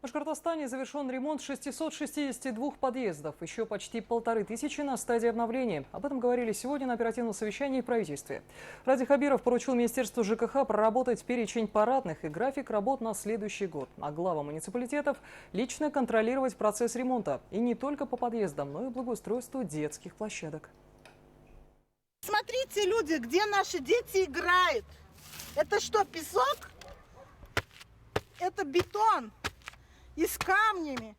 В Башкортостане завершен ремонт 662 подъездов. Еще почти 1500 на стадии обновления. Об этом говорили сегодня на оперативном совещании в правительстве. Ради Хабиров поручил Министерству ЖКХ проработать перечень парадных и график работ на следующий год. А главам муниципалитетов лично контролировать процесс ремонта. И не только по подъездам, но и благоустройству детских площадок. Смотрите, люди, где наши дети играют. Это что, песок? Это бетон. И с камнями.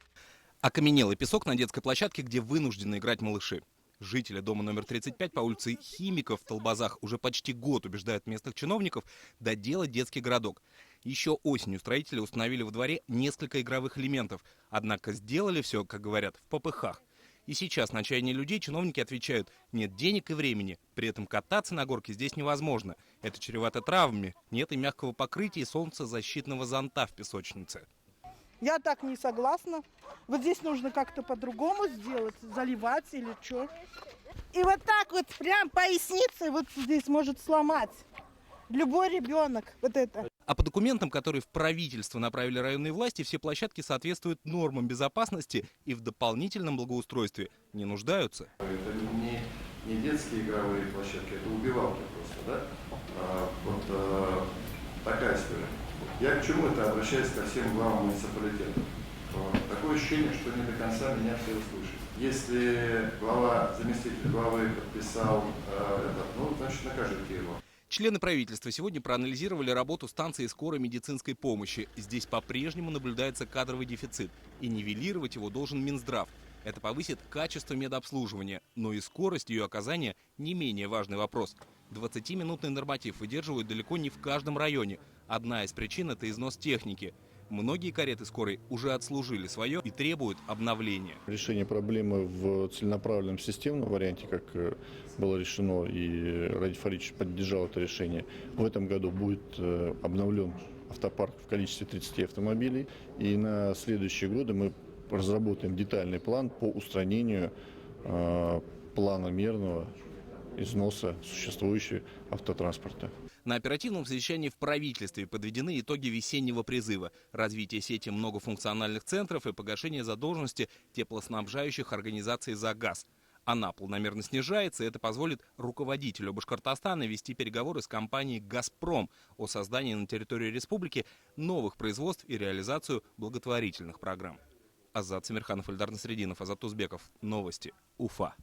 Окаменелый песок на детской площадке, где вынуждены играть малыши. Жители дома номер 35 по улице Химиков в Толбазах уже почти год убеждают местных чиновников доделать детский городок. Еще осенью строители установили во дворе несколько игровых элементов. Однако сделали все, как говорят, в попыхах. И сейчас на чаяние людей чиновники отвечают: нет денег и времени. При этом кататься на горке здесь невозможно. Это чревато травмами. Нет и мягкого покрытия, и солнцезащитного зонта в песочнице. Я так не согласна. Вот здесь нужно как-то по-другому сделать, заливать или что. И вот так вот прям поясницей вот здесь может сломать любой ребенок. Вот это. А по документам, которые в правительство направили районные власти, все площадки соответствуют нормам безопасности и в дополнительном благоустройстве не нуждаются. Это не детские игровые площадки, это убивалки просто, да? Такая история. Я к чему это обращаюсь ко всем главам муниципалитетов? Такое ощущение, что не до конца меня все услышат. Если заместитель главы подписал значит накажите его. Члены правительства сегодня проанализировали работу станции скорой медицинской помощи. Здесь по-прежнему наблюдается кадровый дефицит, и нивелировать его должен Минздрав. Это повысит качество медобслуживания, но и скорость ее оказания не менее важный вопрос. 20-минутный норматив выдерживают далеко не в каждом районе. Одна из причин – это износ техники. Многие кареты скорой уже отслужили свое и требуют обновления. Решение проблемы в целенаправленном системном варианте, как было решено, и Радий Фаридович поддержал это решение, в этом году будет обновлен автопарк в количестве 30 автомобилей. И на следующие годы мы разработаем детальный план по устранению планомерного износа существующего автотранспорта. На оперативном совещании в правительстве подведены итоги весеннего призыва: развитие сети многофункциональных центров и погашение задолженности теплоснабжающих организаций за газ. Она планомерно снижается, и это позволит руководителю Башкортостана вести переговоры с компанией «Газпром» о создании на территории республики новых производств и реализацию благотворительных программ. Азат Самирханов, Эльдар Насреддинов, Азат Узбеков. Новости. Уфа.